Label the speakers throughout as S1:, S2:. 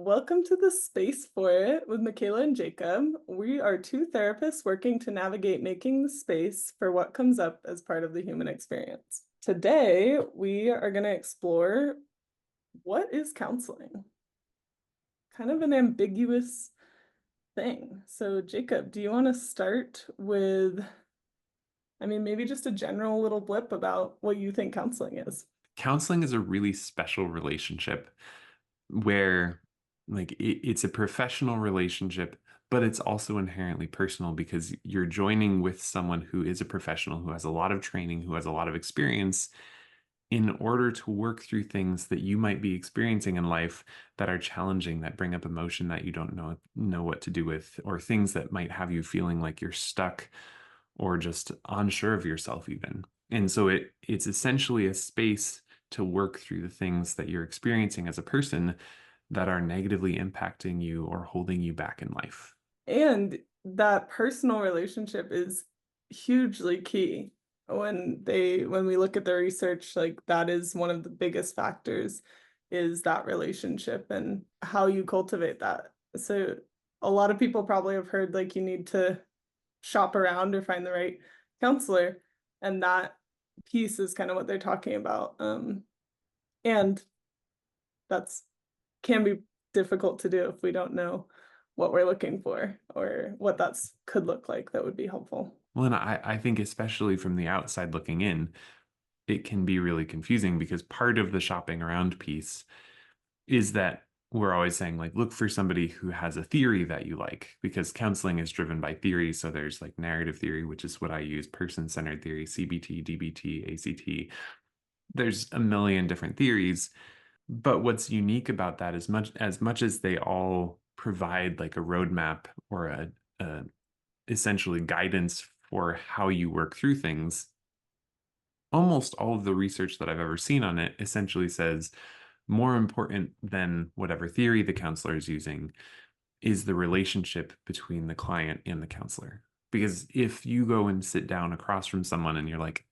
S1: Welcome to the Space for It with Makayla and Jacob. We are two therapists working to navigate making the space for what comes up as part of the human experience. Today, we are going to explore what is counseling? Kind of an ambiguous thing. So, Jacob, do you want to start with, maybe just a general little blip about what you think counseling is?
S2: Counseling is a really special relationship where it's a professional relationship, but it's also inherently personal because you're joining with someone who is a professional, who has a lot of training, who has a lot of experience in order to work through things that you might be experiencing in life that are challenging, that bring up emotion that you don't know what to do with, or things that might have you feeling like you're stuck or just unsure of yourself even. And so it's essentially a space to work through the things that you're experiencing as a person that are negatively impacting you or holding you back in life.
S1: And that personal relationship is hugely key. When we look at the research, like that is one of the biggest factors is that relationship and how you cultivate that. So a lot of people probably have heard like you need to shop around or find the right counselor, and that piece is kind of what they're talking about. And that's can be difficult to do if we don't know what we're looking for or what that's could look like that would be helpful.
S2: Well, and I think especially from the outside looking in, it can be really confusing because part of the shopping around piece is that we're always saying like look for somebody who has a theory that you like because counseling is driven by theory. So there's like narrative theory, which is what I use, person-centered theory, CBT, DBT, ACT. There's a million different theories, but what's unique about that is much as they all provide like a roadmap or a essentially guidance for how you work through things. Almost all of the research that I've ever seen on it essentially says more important than whatever theory the counselor is using is the relationship between the client and the counselor. Because if you go and sit down across from someone and you're like,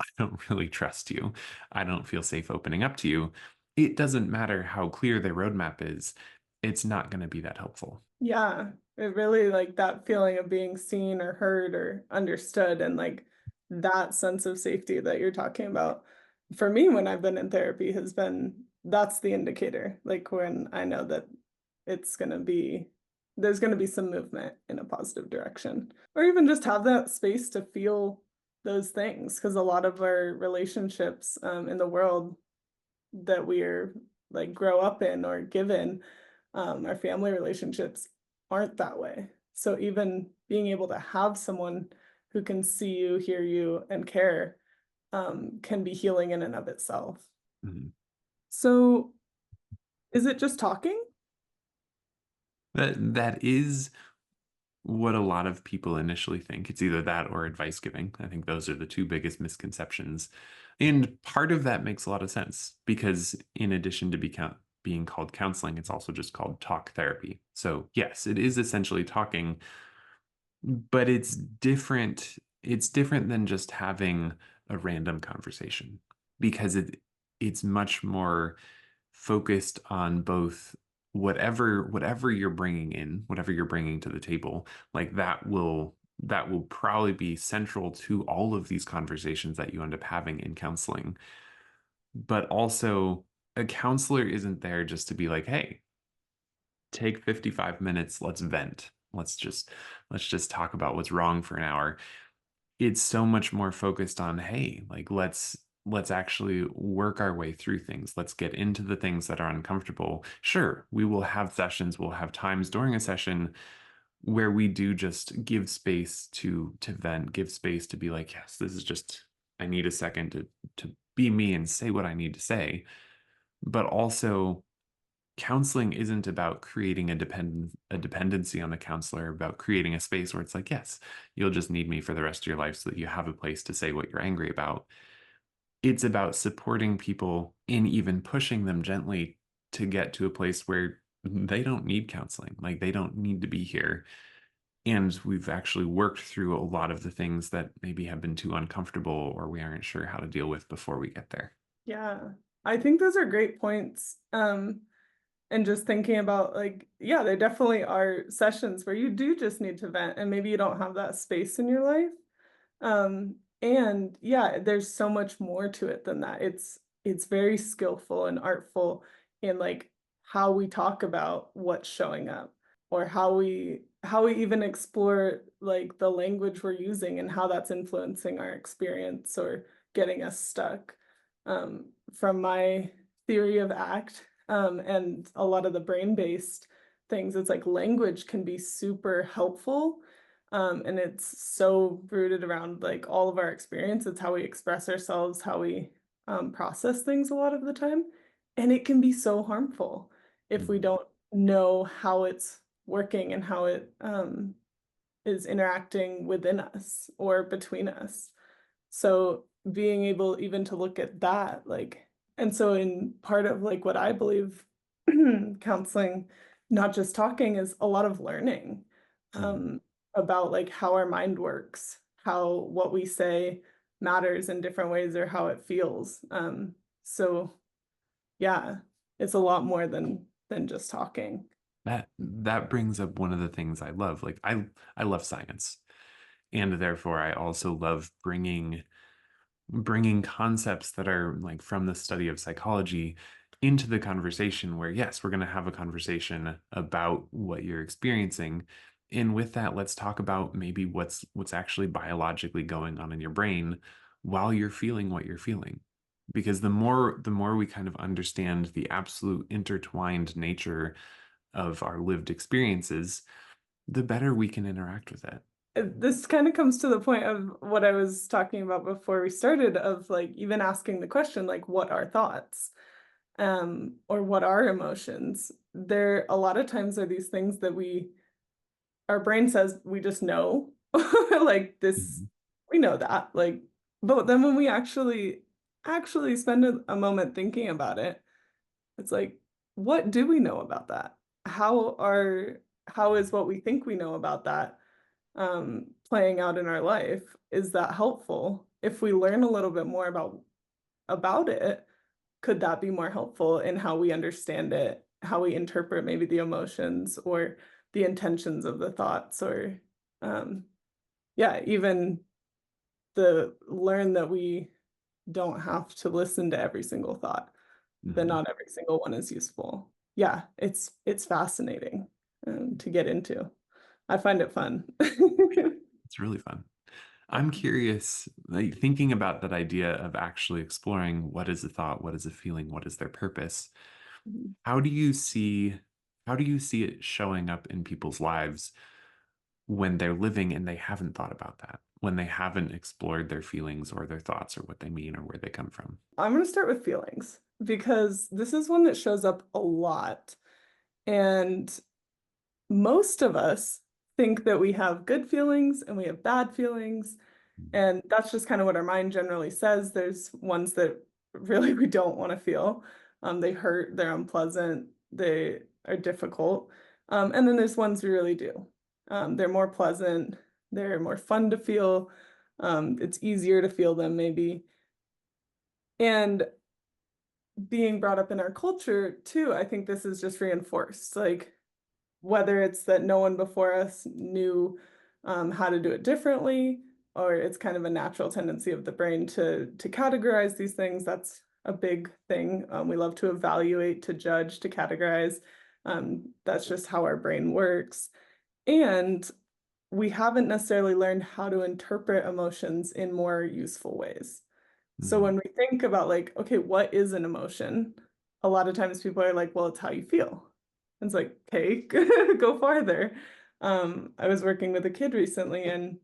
S2: I don't really trust you, I don't feel safe opening up to you, it doesn't matter how clear their roadmap is, it's not going to be that helpful.
S1: Yeah, it really like that feeling of being seen or heard or understood and like that sense of safety that you're talking about. For me, when I've been in therapy has been that's the indicator. Like when I know that it's gonna be there's gonna be some movement in a positive direction. Or even just have that space to feel those things. Because a lot of our relationships in the world that we're like grow up in or given our family relationships aren't that way. So even being able to have someone who can see you, hear you, and care can be healing in and of itself.
S2: Mhm.
S1: So is it just talking?
S2: That is what a lot of people initially think. It's either that or advice giving. I think those are the two biggest misconceptions. And part of that makes a lot of sense because, in addition to being called counseling, it's also just called talk therapy. So, yes, it is essentially talking, but it's different. It's different than just having a random conversation because it's much more focused on both whatever you're bringing in, whatever you're bringing to the table, like that will probably be central to all of these conversations that you end up having in counseling. But also, a counselor isn't there just to be like, hey, take 55 minutes, let's vent. Let's just talk about what's wrong for an hour. It's so much more focused on, hey, like let's actually work our way through things. Let's get into the things that are uncomfortable. Sure, we will have sessions, we'll have times during a session where we do just give space to vent, give space to be like, yes, this is just I need a second to be me and say what I need to say. But also counseling isn't about creating a dependency on the counselor, about creating a space where it's like, yes, you'll just need me for the rest of your life so that you have a place to say what you're angry about. It's about supporting people and even pushing them gently to get to a place where they don't need counseling, like they don't need to be here. And we've actually worked through a lot of the things that maybe have been too uncomfortable or we aren't sure how to deal with before we get there.
S1: Yeah, I think those are great points. And just thinking about like, yeah, there definitely are sessions where you do just need to vent and maybe you don't have that space in your life. And yeah, there's so much more to it than that. It's very skillful and artful in like how we talk about what's showing up or how we even explore like the language we're using and how that's influencing our experience or getting us stuck. From my theory of ACT, and a lot of the brain-based things, it's like language can be super helpful, and it's so rooted around like all of our experience. It's how we express ourselves, how we process things a lot of the time. And it can be so harmful if we
S2: Mhm.
S1: don't know how it's working and how it is interacting within us or between us. So being able even to look at that, like, and so in part of like what I believe counseling, not just talking, is a lot of learning
S2: Mhm.
S1: um, about like how our mind works, how what we say matters in different ways or how it feels. So yeah, it's a lot more than just talking.
S2: That brings up one of the things I love. Like I love science, and therefore I also love bringing concepts that are like from the study of psychology into the conversation where yes, we're going to have a conversation about what you're experiencing, and with that let's talk about maybe what's actually biologically going on in your brain while you're feeling what you're feeling, because the more we kind of understand the absolute intertwined nature of our lived experiences, the better we can interact with it.
S1: This kind of comes to the point of what I was talking about before we started, of like even asking the question, like, what are thoughts? Or what are emotions? There a lot of times are these things that our brain says we just know. Like this,
S2: Mhm.
S1: we know that. Like, but then when we actually spend a moment thinking about it, it's like, what do we know about that? How is what we think we know about that playing out in our life? Is that helpful? If we learn a little bit more about it, could that be more helpful in how we understand it, how we interpret maybe the emotions or the intentions of the thoughts, or um, yeah, even the learn that we don't have to listen to every single thought, that
S2: Mhm.
S1: not every single one is useful. Yeah, it's fascinating to get into. I find it fun.
S2: It's really fun.
S1: Yeah.
S2: I'm curious, like thinking about that idea of actually exploring what is a thought, what is a feeling, what is their purpose.
S1: Mhm.
S2: How do you see how do you see it showing up in people's lives when they're living and they haven't thought about that, when they haven't explored their feelings or their thoughts or what they mean or where they come from?
S1: I'm gonna start with feelings because this is one that shows up a lot. And most of us think that we have good feelings and we have bad feelings.
S2: Mhm.
S1: And that's just kind of what our mind generally says. There's ones that really we don't want to feel. They hurt, they're unpleasant, they are difficult. And then there's ones we really do. They're more pleasant, they're more fun to feel. It's easier to feel them maybe. And being brought up in our culture too, I think this is just reinforced. Like whether it's that no one before us knew how to do it differently, or it's kind of a natural tendency of the brain to categorize these things. That's a big thing. We love to evaluate, to judge, to categorize. That's just how our brain works. And we haven't necessarily learned how to interpret emotions in more useful ways. So
S2: Mhm.
S1: when we think about like, okay, what is an emotion? A lot of times people are like, well, it's how you feel. And it's like, okay, go farther. I was working with a kid recently and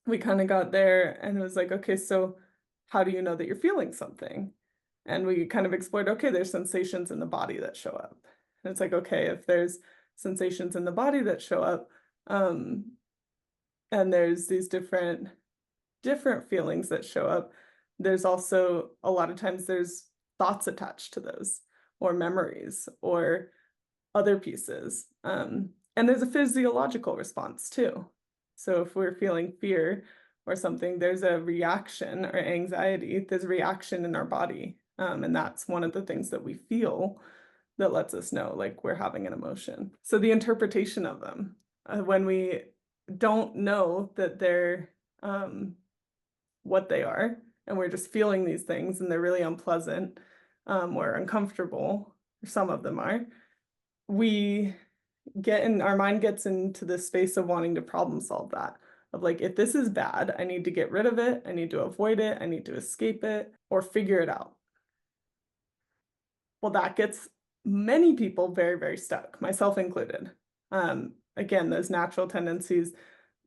S1: we kind of got there and it was like, okay, so how do you know that you're feeling something? And we kind of explored, okay, there's sensations in the body that show up. And it's like, okay, if there's sensations in the body that show up, um, and there's these different feelings that show up. There's also a lot of times there's thoughts attached to those or memories or other pieces. And there's a physiological response too. So if we're feeling fear or something, there's a reaction or anxiety, there's a reaction in our body. And that's one of the things that we feel. that lets us know like we're having an emotion. So the interpretation of them, when we don't know that they're what they are, and we're just feeling these things and they're really unpleasant or uncomfortable, or some of them are, we get in our mind gets into this space of wanting to problem solve that. Of like, if this is bad, I need to get rid of it, I need to avoid it, I need to escape it, or figure it out. Well, that gets many people very, very stuck, myself included. Again, those natural tendencies,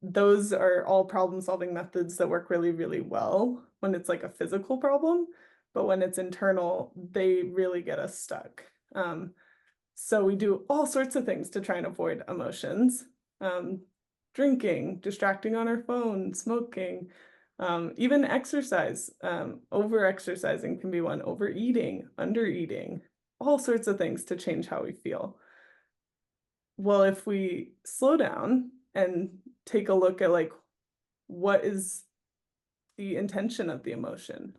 S1: those are all problem-solving methods that work really, really well when it's like a physical problem, but when it's internal, they really get us stuck. So we do all sorts of things to try and avoid emotions. Um, Drinking, distracting on our phone, smoking, even exercise. Over-exercising can be one, overeating, undereating, all sorts of things to change how we feel. Well, if we slow down and take a look at like what is the intention of the emotion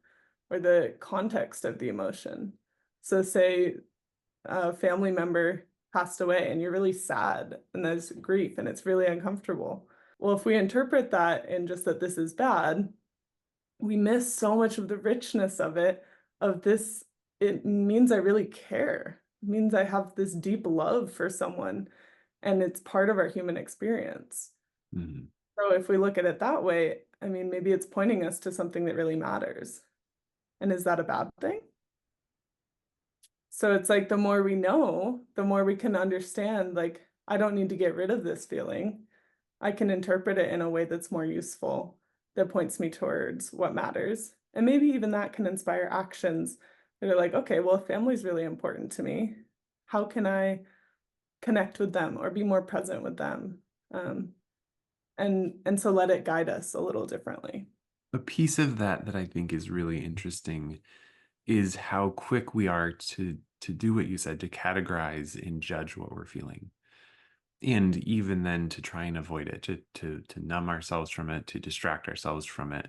S1: or the context of the emotion. So say a family member passed away and you're really sad and there's grief and it's really uncomfortable. Well, if we interpret that in just that this is bad, we miss so much of the richness of it, of this, it means I really care. It means I have this deep love for someone and it's part of our human experience.
S2: Mhm.
S1: So if we look at it that way, I mean, maybe it's pointing us to something that really matters. And is that a bad thing? So it's like the more we know, the more we can understand, like, I don't need to get rid of this feeling. I can interpret it in a way that's more useful, that points me towards what matters. And maybe even that can inspire actions that are like, okay, well, if family's really important to me, how can I connect with them or be more present with them? Um, and so let it guide us a little differently.
S2: A piece of that that I think is really interesting is how quick we are to do what you said, to categorize and judge what we're feeling. And even then to try and avoid it, to numb ourselves from it, to distract ourselves from it.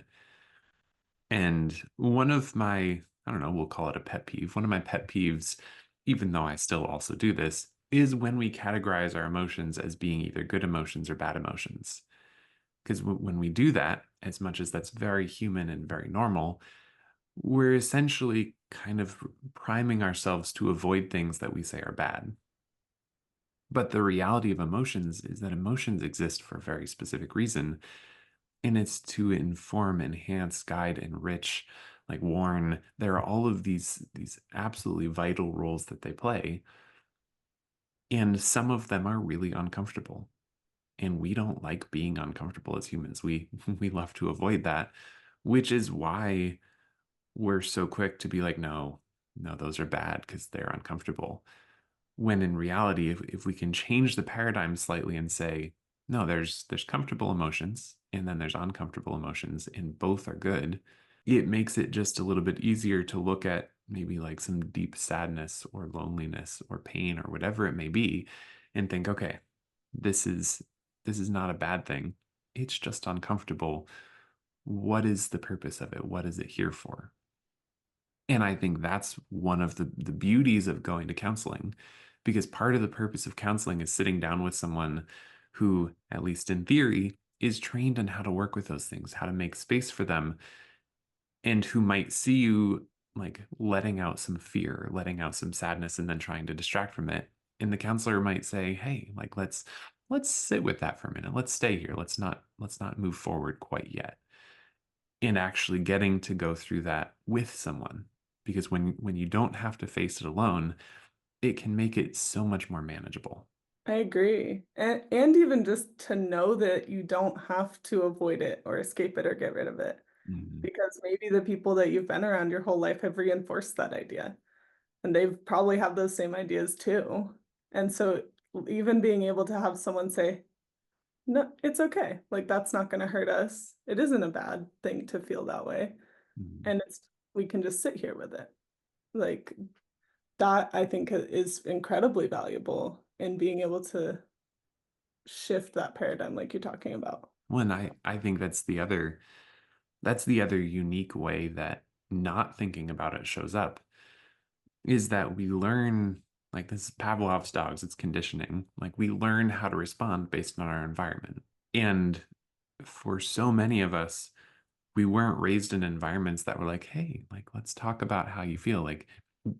S2: And one of my, I don't know, we'll call it a pet peeve. One of my pet peeves, even though I still also do this, is when we categorize our emotions as being either good emotions or bad emotions. Because when we do that, as much as that's very human and very normal, we're essentially kind of priming ourselves to avoid things that we say are bad. But the reality of emotions is that emotions exist for a very specific reason, and it's to inform, enhance, guide, enrich, like warn. There are all of these absolutely vital roles that they play, and some of them are really uncomfortable. And we don't like being uncomfortable as humans. We we love to avoid that, which is why we're so quick to be like, no, no, those are bad because they're uncomfortable. When in reality, if we can change the paradigm slightly and say, no, there's comfortable emotions and then there's uncomfortable emotions, and both are good, it makes it just a little bit easier to look at maybe like some deep sadness or loneliness or pain or whatever it may be and think, okay, this is this is not a bad thing. It's just uncomfortable. What is the purpose of it? What is it here for? And I think that's one of the beauties of going to counseling, because part of the purpose of counseling is sitting down with someone who, at least in theory, is trained on how to work with those things, how to make space for them, and who might see you like letting out some fear, letting out some sadness, and then trying to distract from it. And the counselor might say, "Hey, like let's sit with that for a minute. Let's stay here. Let's not move forward quite yet." And actually getting to go through that with someone, because when you don't have to face it alone, it can make it so much more manageable.
S1: I agree. And even just to know that you don't have to avoid it or escape it or get rid of it.
S2: Mhm.
S1: Because maybe the people that you've been around your whole life have reinforced that idea. And they've probably have those same ideas too. And so even being able to have someone say, no, it's okay. Like that's not going to hurt us. It isn't a bad thing to feel that way.
S2: Mhm.
S1: And it's we can just sit here with it. Like that I think is incredibly valuable in being able to shift that paradigm like you're talking about.
S2: Well, and I think that's the other unique way that not thinking about it shows up, is that we learn. Like this is Pavlov's dogs, it's conditioning. Like we learn how to respond based on our environment. And for so many of us, we weren't raised in environments that were like, hey, like let's talk about how you feel. Like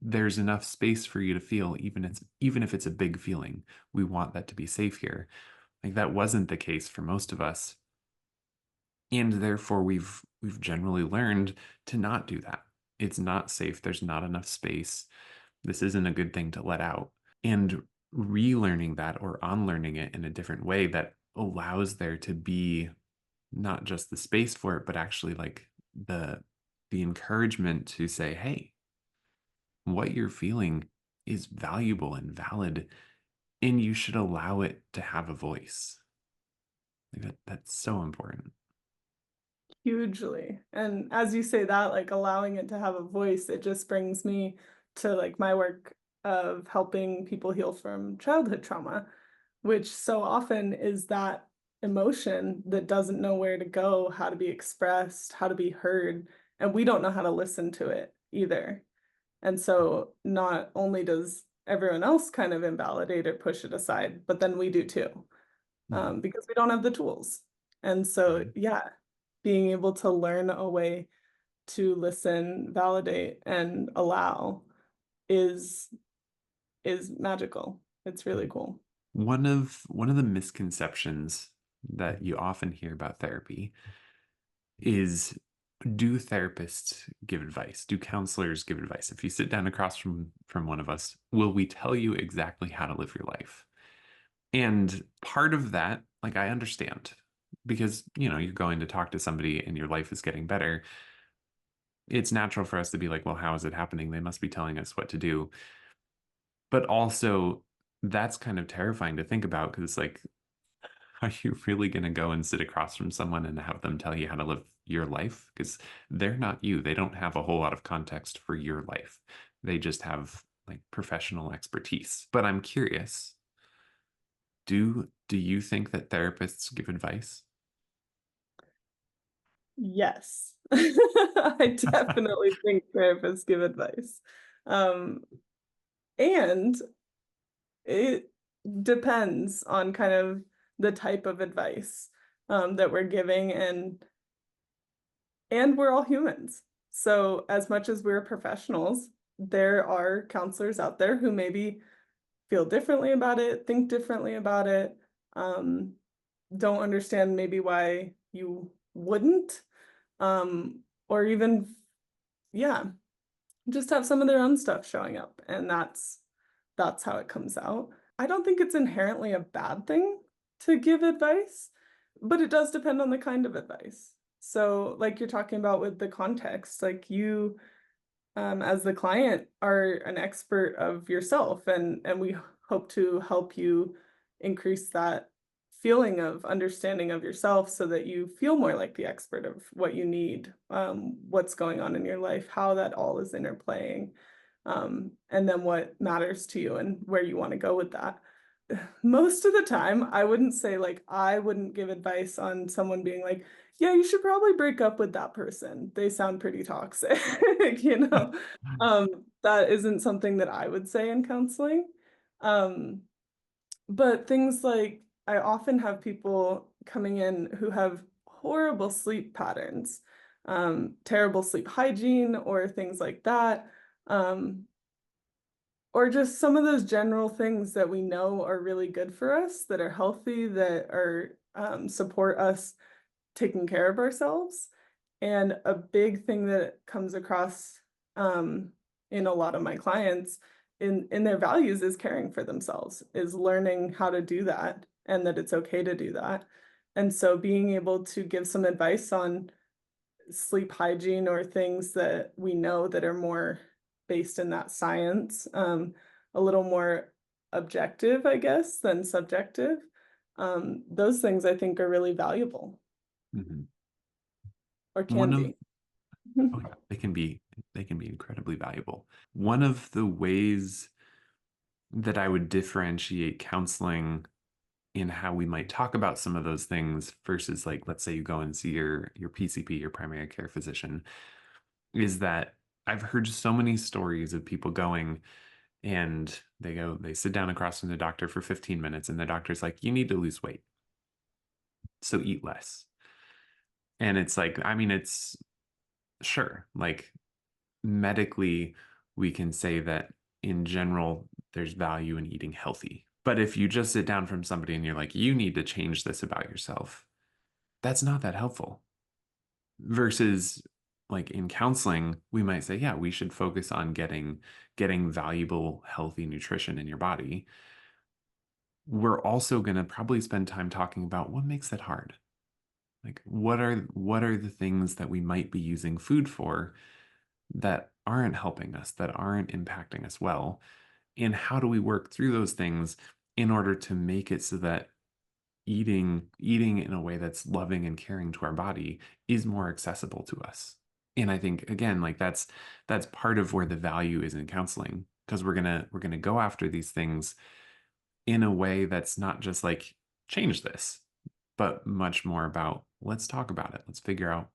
S2: there's enough space for you to feel, even if it's a big feeling. We want that to be safe here. Like that wasn't the case for most of us. And therefore we've generally learned to not do that. It's not safe. There's not enough space. This isn't a good thing to let out. And relearning that or unlearning it in a different way that allows there to be not just the space for it, but actually like the the encouragement to say, hey, what you're feeling is valuable and valid, and you should allow it to have a voice. Like that's so important.
S1: Hugely. And as you say that, like allowing it to have a voice, it just brings me to like my work of helping people heal from childhood trauma, which so often is that emotion that doesn't know where to go, how to be expressed, how to be heard, and we don't know how to listen to it either. And so not only does everyone else kind of invalidate or push it aside, but then we do too,
S2: Mhm.
S1: because we don't have the tools. And so,
S2: Mhm.
S1: yeah, being able to learn a way to listen, validate, and allow is is magical. It's really
S2: Mhm.
S1: cool.
S2: One of the misconceptions that you often hear about therapy is, do therapists give advice? Do counselors give advice? If you sit down across from one of us, will we tell you exactly how to live your life? And part of that, like I understand, because you're going to talk to somebody and your life is getting better. It's natural for us to be like, well, how is it happening? They must be telling us what to do. But also, that's kind of terrifying to think about because it's like, are you really going to go and sit across from someone and have them tell you how to live your life? Because they're not you. They don't have a whole lot of context for your life. They just have like professional expertise. But I'm curious, do you think that therapists give advice?
S1: Yes. I definitely think therapists give advice. Um, and it depends on kind of the type of advice that we're giving, and we're all humans. So as much as we're professionals, there are counselors out there who maybe feel differently about it, think differently about it, um, don't understand maybe why you wouldn't, or even, yeah, just have some of their own stuff showing up, and that's how it comes out. I don't think it's inherently a bad thing to give advice, but it does depend on the kind of advice. So, like you're talking about with the context, like you as the client are an expert of yourself, and we hope to help you increase that feeling of understanding of yourself so that you feel more like the expert of what you need, what's going on in your life, how that all is interplaying, and then what matters to you and where you want to go with that. Most of the time, I wouldn't say like I wouldn't give advice on someone being like, yeah, you should probably break up with that person. They sound pretty toxic, you know. That isn't something that I would say in counseling. Um, but things like I often have people coming in who have horrible sleep patterns, terrible sleep hygiene, or things like that. Um, or just some of those general things that we know are really good for us, that are healthy, that are support us taking care of ourselves. And a big thing that comes across um, in a lot of my clients in their values is caring for themselves, is learning how to do that and that it's okay to do that. And so being able to give some advice on sleep hygiene or things that we know that are more based in that science, a little more objective, I guess, than subjective. Those things I think are really valuable
S2: Mhm.
S1: or
S2: One
S1: can
S2: of
S1: be.
S2: Oh yeah, they can be incredibly valuable. One of the ways that I would differentiate counseling in how we might talk about some of those things versus like let's say you go and see your PCP, your primary care physician, is that I've heard so many stories of people going, and they sit down across from the doctor for 15 minutes, and the doctor's like, you need to lose weight, so eat less. And it's like, I mean, it's sure, like medically, we can say that in general, there's value in eating healthy. But if you just sit down from somebody and you're like, you need to change this about yourself, that's not that helpful. Versus like in counseling, we might say, yeah, we should focus on getting valuable, healthy nutrition in your body. We're also going to probably spend time talking about what makes that hard. Like what are the things that we might be using food for that aren't helping us, that aren't impacting us well? And how do we work through those things in order to make it so that eating in a way that's loving and caring to our body is more accessible to us? And I think again, like that's part of where the value is in counseling, because we're gonna go after these things in a way that's not just like change this, but much more about let's talk about it. Let's figure out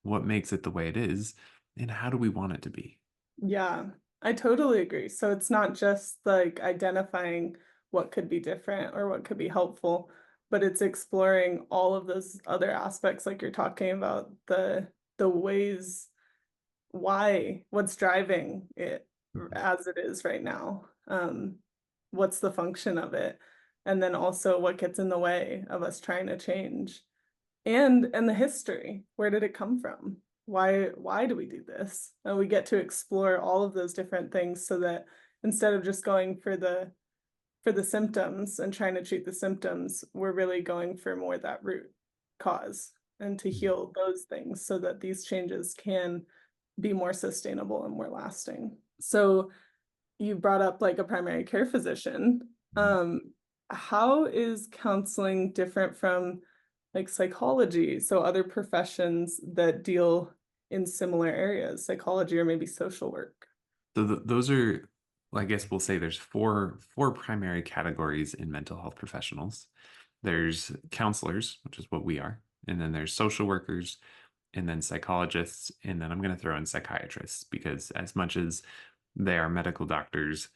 S2: what makes it the way it is and how do we want it to be.
S1: Yeah, I totally agree. So it's not just like identifying what could be different or what could be helpful, but it's exploring all of those other aspects like you're talking about, the ways why, what's driving it
S2: Mhm.
S1: as it is right now. What's the function of it? And then also what gets in the way of us trying to change. And the history. Where did it come from? Why do we do this? And we get to explore all of those different things so that instead of just going for the symptoms and trying to treat the symptoms, we're really going for more that root cause and to heal those things so that these changes can be more sustainable and more lasting. So you brought up like a primary care physician.
S2: Mhm.
S1: Um, how is counseling different from like psychology? So other professions that deal in similar areas, psychology or maybe social work.
S2: So those are, I guess we'll say there's four primary categories in mental health professionals. There's counselors, which is what we are, and then there's social workers, and then psychologists, and then I'm going to throw in psychiatrists because as much as they are medical doctors,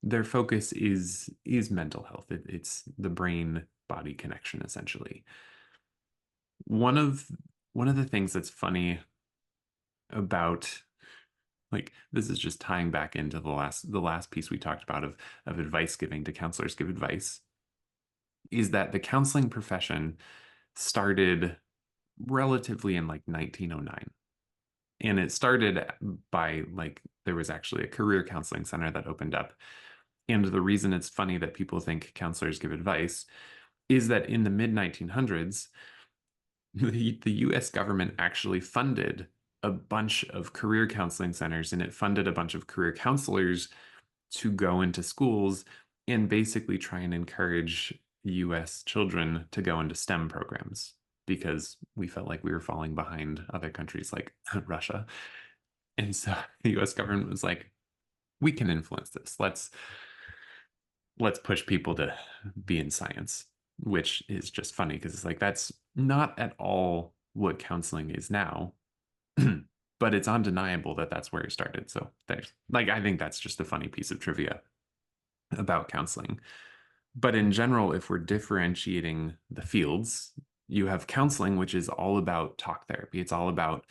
S2: their focus is mental health. It's the brain body connection essentially. One of one of the things that's funny about, like, this is just tying back into the last piece we talked about of advice giving, to counselors give advice, is that the counseling profession started relatively in like 1909. And it started by like there was actually a career counseling center that opened up. And the reason it's funny that people think counselors give advice is that in the mid 1900s, the US government actually funded a bunch of career counseling centers, and it funded a bunch of career counselors to go into schools and basically try and encourage US children to go into STEM programs because we felt like we were falling behind other countries like Russia. And so the US government was like, we can influence this. Let's push people to be in science, which is just funny because it's like that's not at all what counseling is now. But it's undeniable that that's where it started. So there's like I think that's just a funny piece of trivia about counseling. But in general, if we're differentiating the fields, you have counseling, which is all about talk therapy. It's all about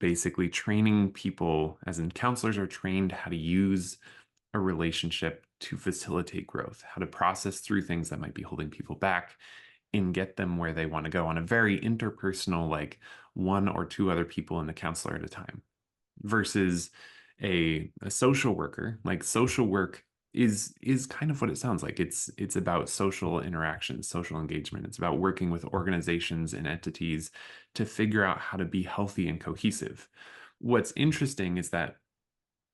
S2: basically training people, as in counselors are trained how to use a relationship to facilitate growth, how to process through things that might be holding people back and get them where they want to go on a very interpersonal, like one or two other people in the counselor at a time, versus a social worker. Like social work is kind of what it sounds like. It's about social interaction, social engagement. It's about working with organizations and entities to figure out how to be healthy and cohesive. What's interesting is that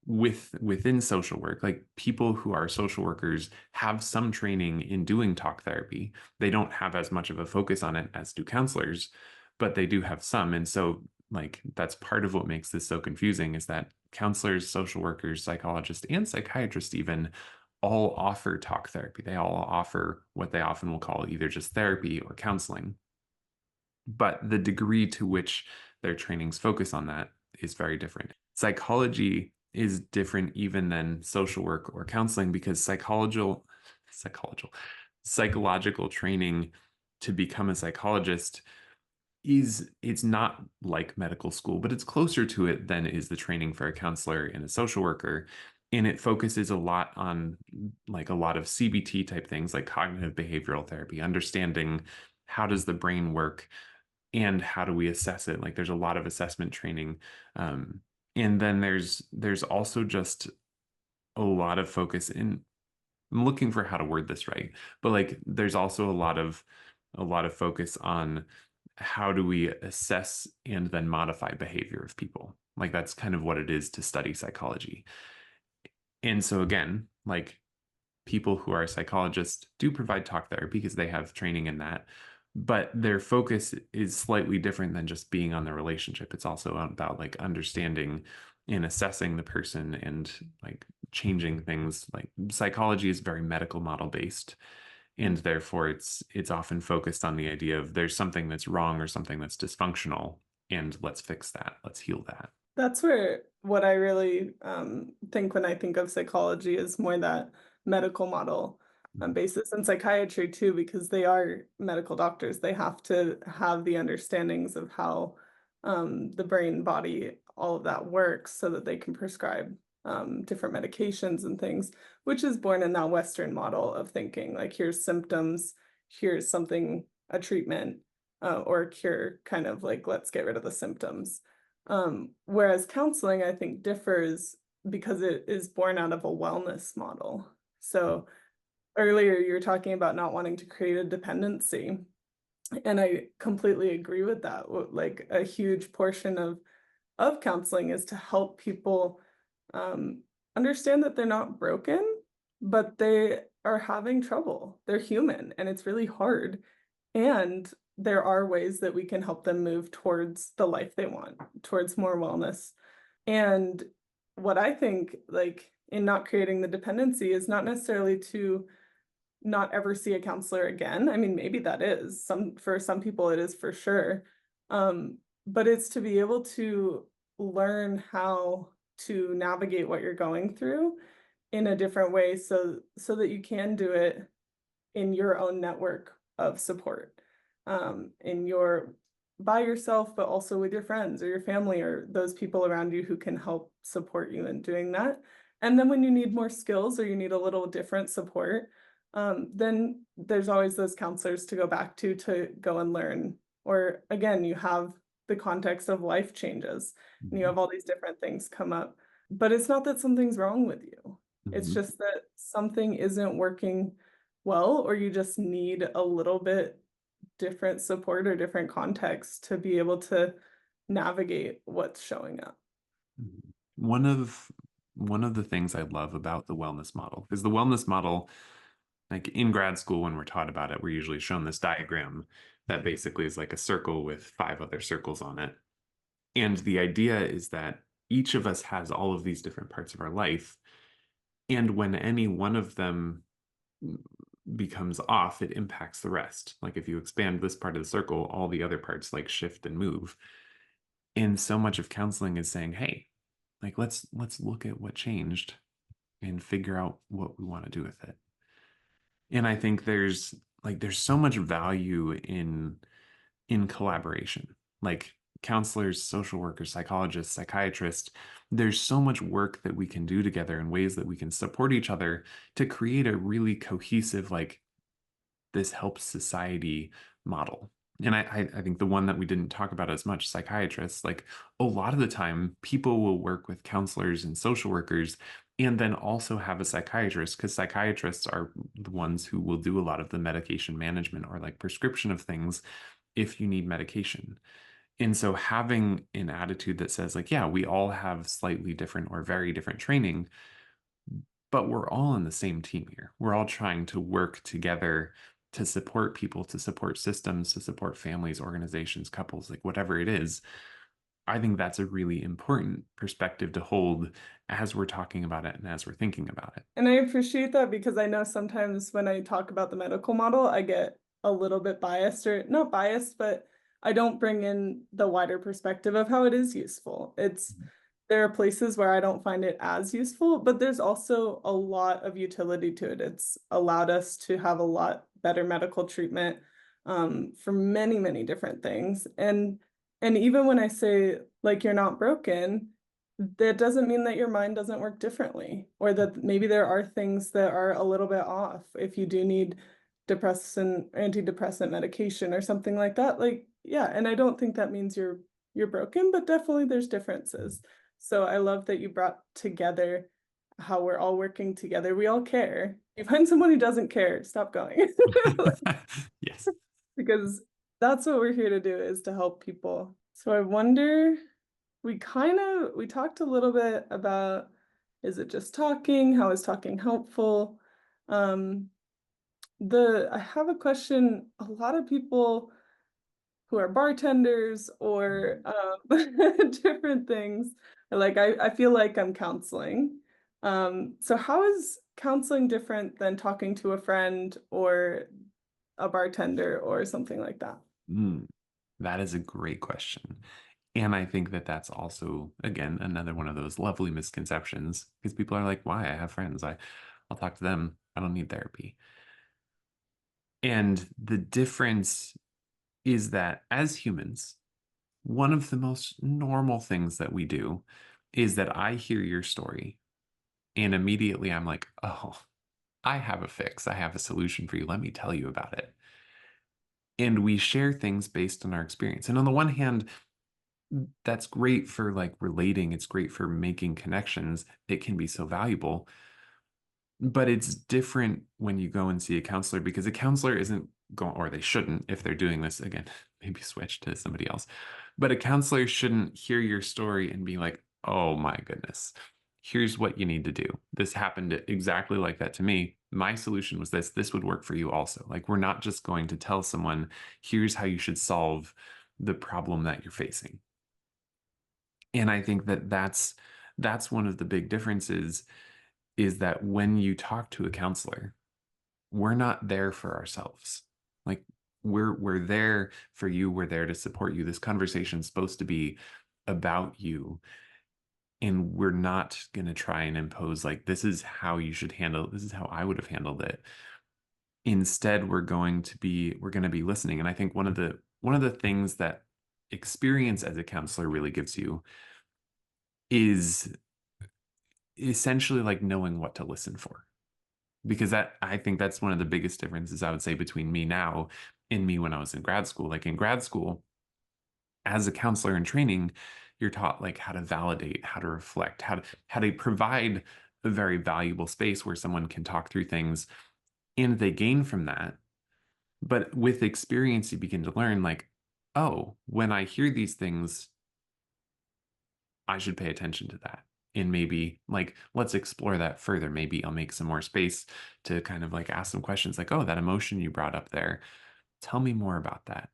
S2: within social work, like people who are social workers have some training in doing talk therapy. They don't have as much of a focus on it as do counselors, but they do have some. And so like that's part of what makes this so confusing, is that counselors, social workers, psychologists, and psychiatrists even all offer talk therapy. They all offer what they often will call either just therapy or counseling. But the degree to which their trainings focus on that is very different. Psychology is different even than social work or counseling, because psychological psychological training to become a psychologist it's not like medical school, but it's closer to it than is the training for a counselor and a social worker. And it focuses a lot on like a lot of CBT type things like cognitive behavioral therapy, understanding how does the brain work and how do we assess it. Like there's a lot of assessment training. Um, and then there's also just a lot of focus in I'm looking for how to word this right, but like there's also a lot of focus on how do we assess and then modify behavior of people. Like that's kind of what it is to study psychology. And so again, like people who are psychologists do provide talk therapy because they have training in that, but their focus is slightly different than just being on the relationship. It's also about like understanding and assessing the person and like changing things. Like psychology is very medical model based, and therefore it's often focused on the idea of there's something that's wrong or something that's dysfunctional, and let's fix that, let's heal that.
S1: That's where what I really think when I think of psychology is more that medical model basis, and psychiatry too, because they are medical doctors. They have to have the understandings of how the brain, body, all of that works so that they can prescribe different medications and things, which is born in that Western model of thinking like here's symptoms, here's something, a treatment or a cure, kind of like let's get rid of the symptoms. Whereas counseling, I think, differs because it is born out of a wellness model. So earlier you were talking about not wanting to create a dependency, and I completely agree with that. Like a huge portion of counseling is to help people understand that they're not broken, but they are having trouble. They're human, and it's really hard. And there are ways that we can help them move towards the life they want, towards more wellness. And what I think, like in not creating the dependency, is not necessarily to not ever see a counselor again. I mean, maybe that is for some people it is for sure. But it's to be able to learn how to navigate what you're going through in a different way so that you can do it in your own network of support, in your by yourself, but also with your friends or your family or those people around you who can help support you in doing that. And then when you need more skills or you need a little different support, then there's always those counselors to go back to go and learn. Or again, you have the context of life changes and you
S2: Mhm.
S1: have all these different things come up. But it's not that something's wrong with you. It's
S2: Mhm.
S1: just that something isn't working well, or you just need a little bit different support or different context to be able to navigate what's showing up.
S2: Mhm. One of the things I love about the wellness model is the wellness model, like in grad school when we're taught about it, we're usually shown this diagram that basically is like a circle with five other circles on it. And the idea is that each of us has all of these different parts of our life. And when any one of them becomes off, it impacts the rest. Like if you expand this part of the circle, all the other parts like shift and move. And so much of counseling is saying, hey, like let's look at what changed and figure out what we want to do with it. And I think there's so much value in collaboration. Like counselors, social workers, psychologists, psychiatrists, there's so much work that we can do together in ways that we can support each other to create a really cohesive, like this helps society model. And I think the one that we didn't talk about as much, psychiatrists, like a lot of the time, people will work with counselors and social workers and then also have a psychiatrist because psychiatrists are the ones who will do a lot of the medication management or like prescription of things if you need medication. And so having an attitude that says, like, yeah, we all have slightly different or very different training, but we're all on the same team here. We're all trying to work together to support people, to support systems, to support families, organizations, couples, like whatever it is. I think that's a really important perspective to hold as we're talking about it and as we're thinking about it.
S1: And I appreciate that because I know sometimes when I talk about the medical model, I get a little bit biased, or not biased, but I don't bring in the wider perspective of how it is useful. there are places where I don't find it as useful, but there's also a lot of utility to it. It's allowed us to have a lot better medical treatment for many, many different things. And even when I say like you're not broken, that doesn't mean that your mind doesn't work differently, or that maybe there are things that are a little bit off. If you do need antidepressant medication or something like that, like yeah, and I don't think that means you're broken, but definitely there's differences. So I love that you brought together how we're all working together. We all care. You find someone who doesn't care, stop going.
S2: Yes.
S1: Because that's what we're here to do, is to help people. So I wonder, we talked a little bit about, is it just talking? How is talking helpful? Um, I have a question. A lot of people who are bartenders or different things are like, I feel like I'm counseling. So how is counseling different than talking to a friend or a bartender or something like that?
S2: Mm, that is a great question. And I think that that's also, again, another one of those lovely misconceptions because people are like, why? I have friends. I'll talk to them. I don't need therapy. And the difference is that as humans, one of the most normal things that we do is that I hear your story and immediately I'm like, oh, I have a fix. I have a solution for you. Let me tell you about it. And we share things based on our experience. And on the one hand, that's great for like relating, it's great for making connections. It can be so valuable. But it's different when you go and see a counselor because a counselor isn't going, or they shouldn't, if they're doing this again, maybe switch to somebody else. But a counselor shouldn't hear your story and be like, oh my goodness, here's what you need to do. This happened exactly like that to me. My solution was this. This would work for you also. Like, we're not just going to tell someone, here's how you should solve the problem that you're facing. And I think that that's one of the big differences is that when you talk to a counselor, we're not there for ourselves. Like we're there for you, we're there to support you. This conversation's supposed to be about you, and we're not going to try and impose like this is how you should handle it. This is how I would have handled it. Instead, we're going to be listening. And I think one of the things that experience as a counselor really gives you is essentially like knowing what to listen for, because that I think that's one of the biggest differences I would say between me now and me when I was in grad school. Like in grad school, as a counselor in training, you're taught like how to validate, how to reflect, how to provide a very valuable space where someone can talk through things and they gain from that. But with experience, you begin to learn like, oh, when I hear these things, I should pay attention to that. And maybe like, let's explore that further. Maybe I'll make some more space to kind of like ask some questions like, oh, that emotion you brought up there, tell me more about that.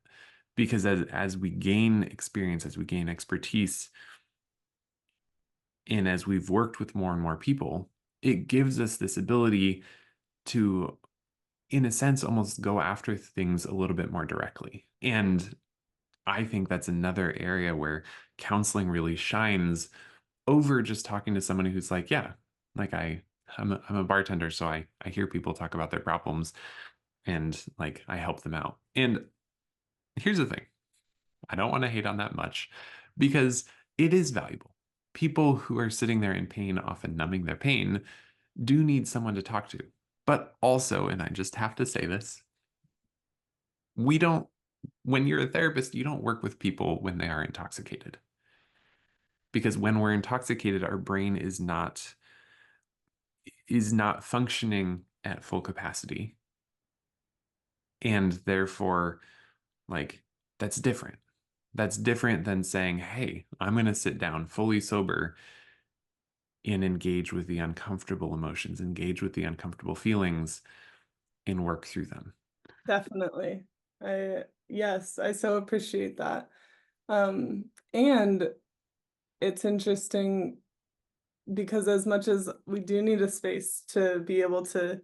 S2: Because as we gain experience, as we gain expertise, and as we've worked with more and more people, it gives us this ability to, in a sense, almost go after things a little bit more directly. And I think that's another area where counseling really shines over just talking to someone who's like, yeah, like I'm a bartender, so I hear people talk about their problems and like I help them out. And here's the thing, I don't want to hate on that much because it is valuable. People who are sitting there in pain, often numbing their pain, do need someone to talk to. But also, and I just have to say this, we don't, when you're a therapist, you don't work with people when they are intoxicated. Because when we're intoxicated, our brain is not functioning at full capacity. And therefore, like, that's different. That's different than saying, hey, I'm going to sit down fully sober and engage with the uncomfortable emotions, engage with the uncomfortable feelings, and work through them.
S1: Definitely. Yes, I so appreciate that. And it's interesting because as much as we do need a space to be able to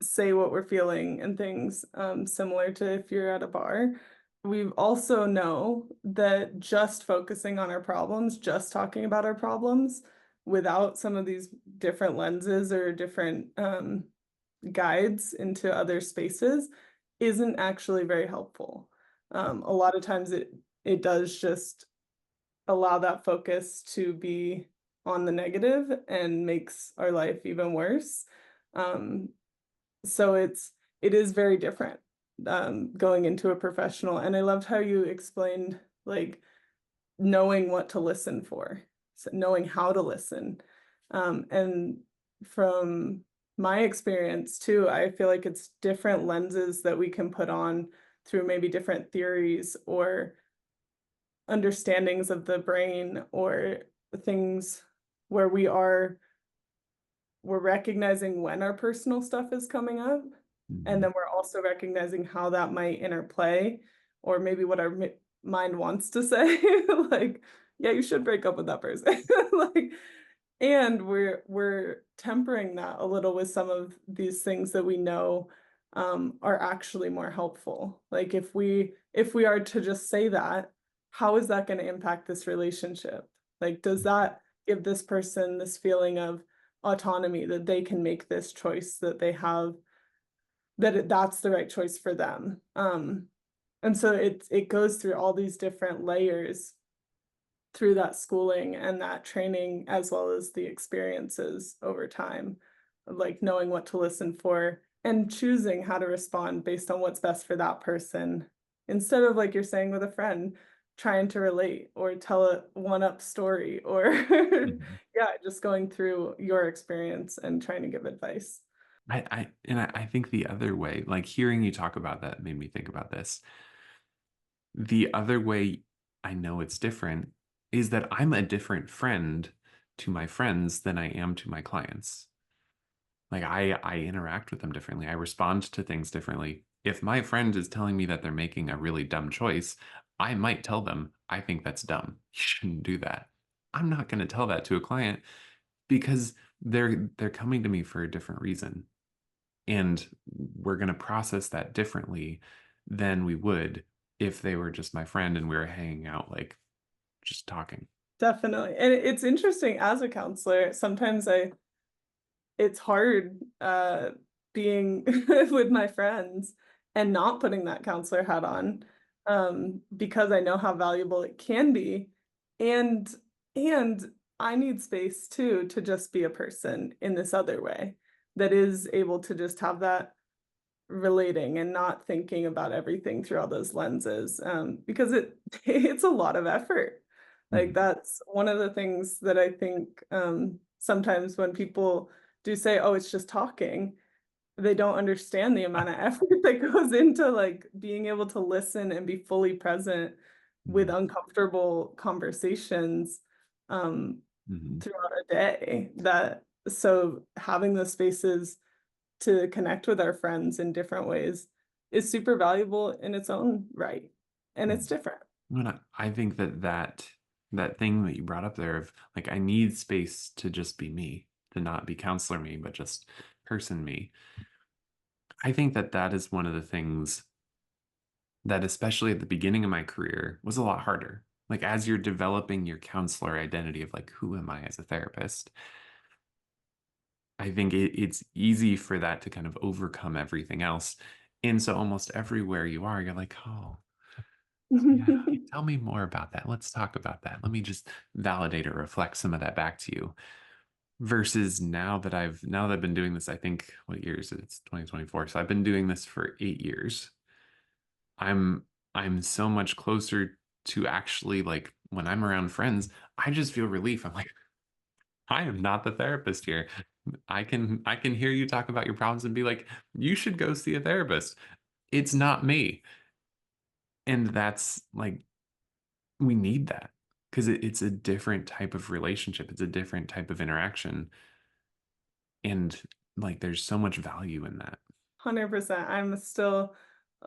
S1: say what we're feeling and things, similar to if you're at a bar, we also know that just focusing on our problems, just talking about our problems without some of these different lenses or different guides into other spaces isn't actually very helpful. A lot of times it does just allow that focus to be on the negative and makes our life even worse. Um, so it is very different going into a professional. And I loved how you explained like knowing what to listen for, so knowing how to listen. And from my experience too, I feel like it's different lenses that we can put on through maybe different theories or understandings of the brain or things where we're recognizing when our personal stuff is coming up, and
S2: Mhm.
S1: then we're also recognizing how that might interplay or maybe what our mind wants to say like yeah you should break up with that person like and we're tempering that a little with some of these things that we know are actually more helpful. Like if we are to just say that, how is that going to impact this relationship? Like, does that give this person this feeling of autonomy that they can make this choice that they have, that that's the right choice for them? And so it goes through all these different layers through that schooling and that training as well as the experiences over time, like knowing what to listen for and choosing how to respond based on what's best for that person instead of like you're saying with a friend trying to relate or tell a one-up story or
S2: Mhm.
S1: yeah just going through your experience and trying to give advice.
S2: I think the other way, like hearing you talk about that made me think about this. The other way I know it's different is that I'm a different friend to my friends than I am to my clients. Like I interact with them differently. I respond to things differently. If my friend is telling me that they're making a really dumb choice, I might tell them, I think that's dumb. You shouldn't do that. I'm not going to tell that to a client because they're coming to me for a different reason. And we're going to process that differently than we would if they were just my friend and we were hanging out like just talking.
S1: Definitely. And it's interesting as a counselor, sometimes I it's hard being with my friends and not putting that counselor hat on because I know how valuable it can be and and I need space too to just be a person in this other way that is able to just have that relating and not thinking about everything through all those lenses because it's a lot of effort. Like
S2: Mhm.
S1: that's one of the things that I think sometimes when people do say, "Oh, it's just talking," they don't understand the amount of effort that goes into like being able to listen and be fully present with
S2: Mhm.
S1: uncomfortable conversations um,
S2: Mhm.
S1: throughout a day. That so having those spaces to connect with our friends in different ways is super valuable in its own right. And it's
S2: Mhm.
S1: different.
S2: When I think that thing that you brought up there of like I need space to just be me, to not be counselor me, but just person me. I think that that is one of the things that, especially at the beginning of my career, was a lot harder. Like as you're developing your counselor identity of like who am I as a therapist, I think it's easy for that to kind of overcome everything else. And so almost everywhere you are, you're like, oh, yeah, tell me more about that. Let's talk about that. Let me just validate or reflect some of that back to you. Versus now that I've been doing this, I think what year is it? It's 2024. So I've been doing this for 8 years. I'm I'm so much closer to actually like when I'm around friends, I just feel relief. I'm like, I am not the therapist here. I can hear you talk about your problems and be like, you should go see a therapist. It's not me. And that's like we need that because it's a different type of relationship. It's a different type of interaction. And like there's so much value in that.
S1: 100%. I'm still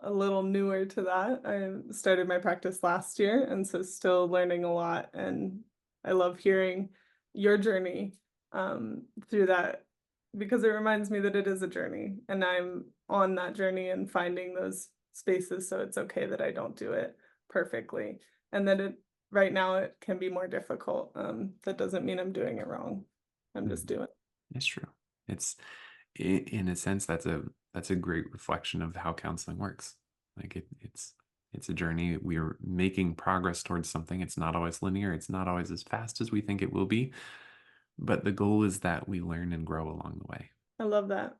S1: a little newer to that. I started my practice last year, and so still learning a lot. And I love hearing your journey through that because it reminds me that it is a journey, and I'm on that journey and finding those spaces, so it's okay that I don't do it perfectly. And that it right now it can be more difficult. That doesn't mean I'm doing it wrong. I'm just
S2: Mhm.
S1: doing.
S2: It's true. It's in a sense that's a great reflection of how counseling works. Like it's a journey. We're making progress towards something. It's not always linear. It's not always as fast as we think it will be, but the goal is that we learn and grow along the way.
S1: I love that.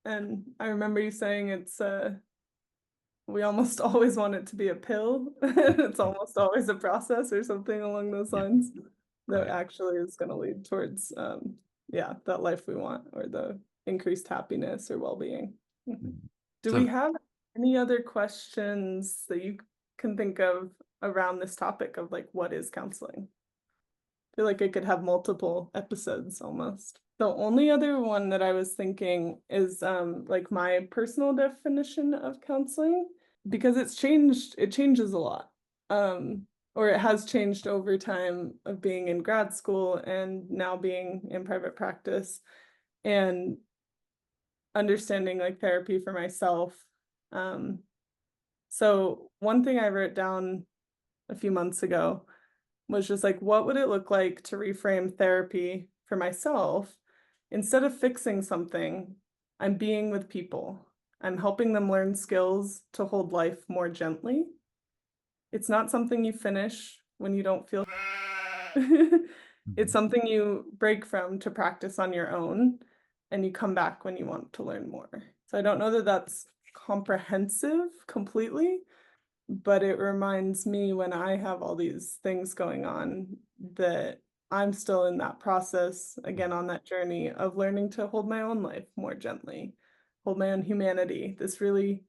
S1: And I remember you saying it's we almost always want it to be a pill. It's almost always a process or something along those
S2: Yeah.
S1: lines
S2: Oh
S1: that
S2: yeah.
S1: actually is going to lead towards yeah, that life we want or the increased happiness or well-being. Mhm.
S2: Mhm.
S1: Do we
S2: So
S1: have any other questions that you can think of around this topic of like what is counseling? I feel like I could have multiple episodes almost. The only other one that I was thinking is like my personal definition of counseling because it changes a lot. Or it has changed over time of being in grad school and now being in private practice and understanding like therapy for myself. Um, so one thing I wrote down a few months ago was just like, what would it look like to reframe therapy for myself? Instead of fixing something, I'm being with people. I'm helping them learn skills to hold life more gently. It's not something you finish when you don't feel. It's
S2: mhm.
S1: something you break from to practice on your own, and you come back when you want to learn more. So I don't know that that's comprehensive completely, but it reminds me when I have all these things going on that I'm still in that process, again, on that journey of learning to hold my own life more gently, hold my own humanity, this really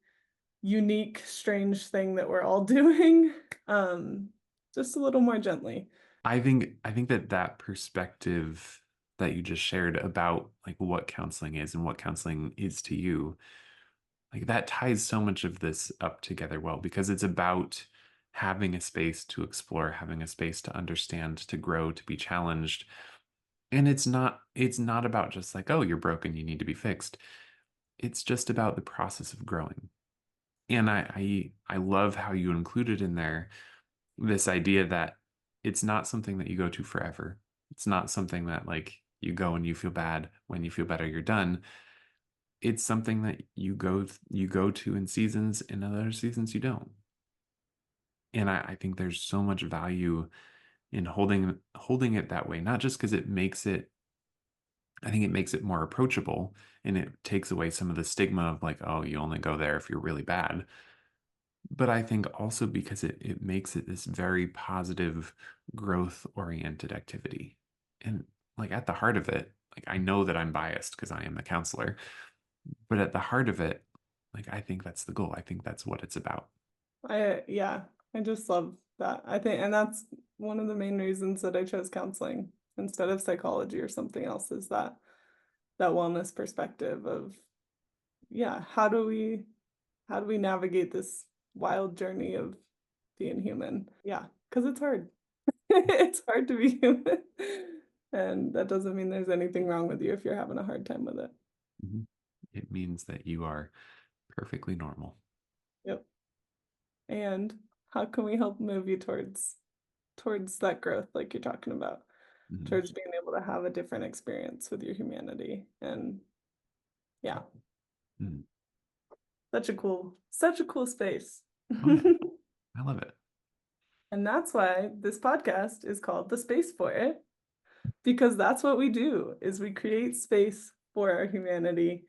S1: unique, strange thing that we're all doing, um, just a little more gently.
S2: I think that that perspective that you just shared about like what counseling is and what counseling is to you, like that ties so much of this up together well because it's about having a space to explore, having a space to understand, to grow, to be challenged. And it's not about just like, oh, you're broken, you need to be fixed. It's just about the process of growing. And I love how you included in there this idea that it's not something that you go to forever. It's not something that like you go and you feel bad. When you feel better, you're done. It's something that you go to in seasons, and other seasons you don't. And I think there's so much value in holding it that way, not just because it makes it I think it makes it more approachable and it takes away some of the stigma of like, oh, you only go there if you're really bad. But I think also because it makes it this very positive, growth oriented activity. And like at the heart of it, like I know that I'm biased because I am a counselor, but at the heart of it, like I think that's the goal. I think that's what it's about.
S1: Yeah, I just love that. I think, and that's one of the main reasons that I chose counseling instead of psychology or something else is that wellness perspective of, yeah, how do we navigate this wild journey of being human? Yeah, because it's hard. It's hard to be human. And that doesn't mean there's anything wrong with you if you're having a hard time with it.
S2: Mhm. It means that you are perfectly normal.
S1: Yep. And how can we help move you towards that growth like you're talking about,
S2: Mhm.
S1: towards being able to have a different experience with your humanity. And yeah,
S2: Mhm.
S1: such a cool space.
S2: Oh yeah, I love it.
S1: And that's why this podcast is called The Space for It, because that's what we do is we create space for our humanity,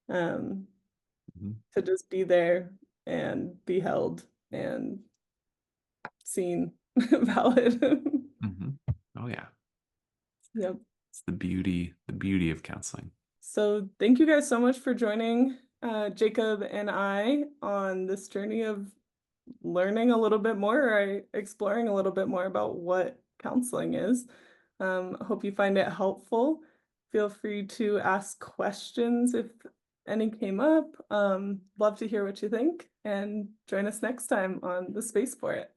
S1: um,
S2: Mhm.
S1: to just be there and be held and seen, valid.
S2: Mhm. Oh yeah.
S1: Yep.
S2: It's the beauty of counseling.
S1: So thank you guys so much for joining Jacob and I on this journey of learning a little bit more, or exploring a little bit more about what counseling is. Hope you find it helpful. Feel free to ask questions if any came up. Love to hear what you think and join us next time on The Space for It.